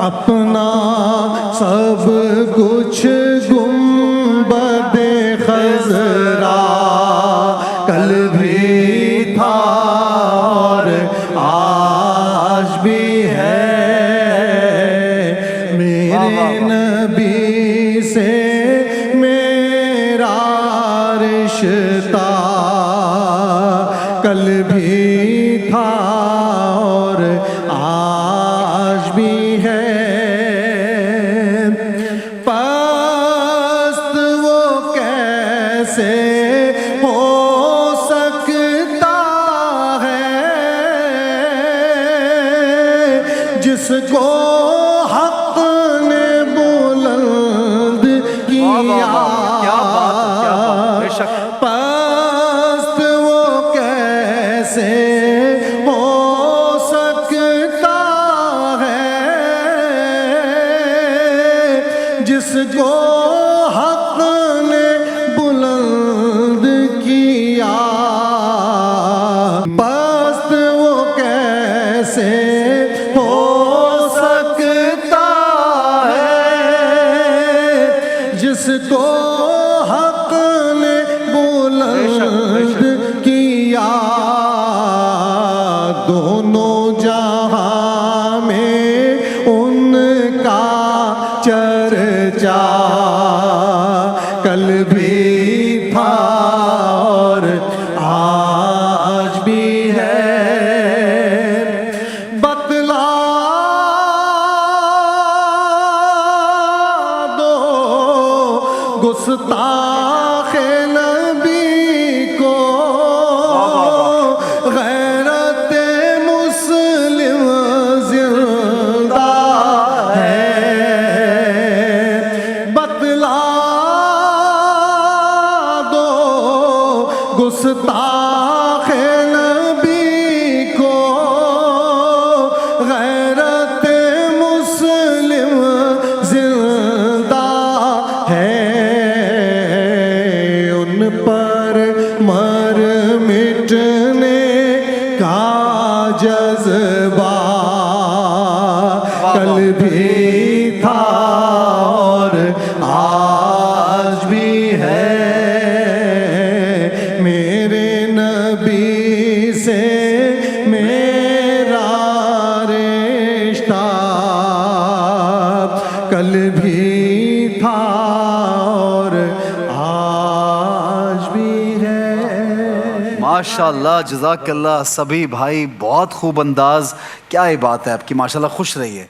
اپنا سب کچھ گنبد خضرا کل بھی تھا اور آج بھی ہے، میرے نبی سے میرا رشتہ کل بھی تھا اور آج بھی ہے۔ پست وہ کیسے ہو سکتا ہے جس کو حق نے بلند کیا، پست وہ کیسے ہو سکتا ہے جس کو حق نے بلند کیا، پست وہ کیسے ہو سکتا ہے جس کو حق نے بلند کیا، دونوں جہاں میں ان کا چرچا کل بھی تھا اور آج بھی ہے۔ بتلا دو گستاخ نبی کو غیرت مسلم زندہ ہے، بتلا دو گستاخ نبی کو غیرت مسلم زندہ ہے، ان پر مر مٹنے کا جذبہ کل بھی تھا اور آج بھی ہے، میرے نبی سے میرا رشتہ کل بھی تھا اور آج بھی ہے۔ ماشاءاللہ، جزاک اللہ سبھی بھائی، بہت خوب انداز، کیا یہ بات ہے آپ کی، ماشاءاللہ خوش رہیے۔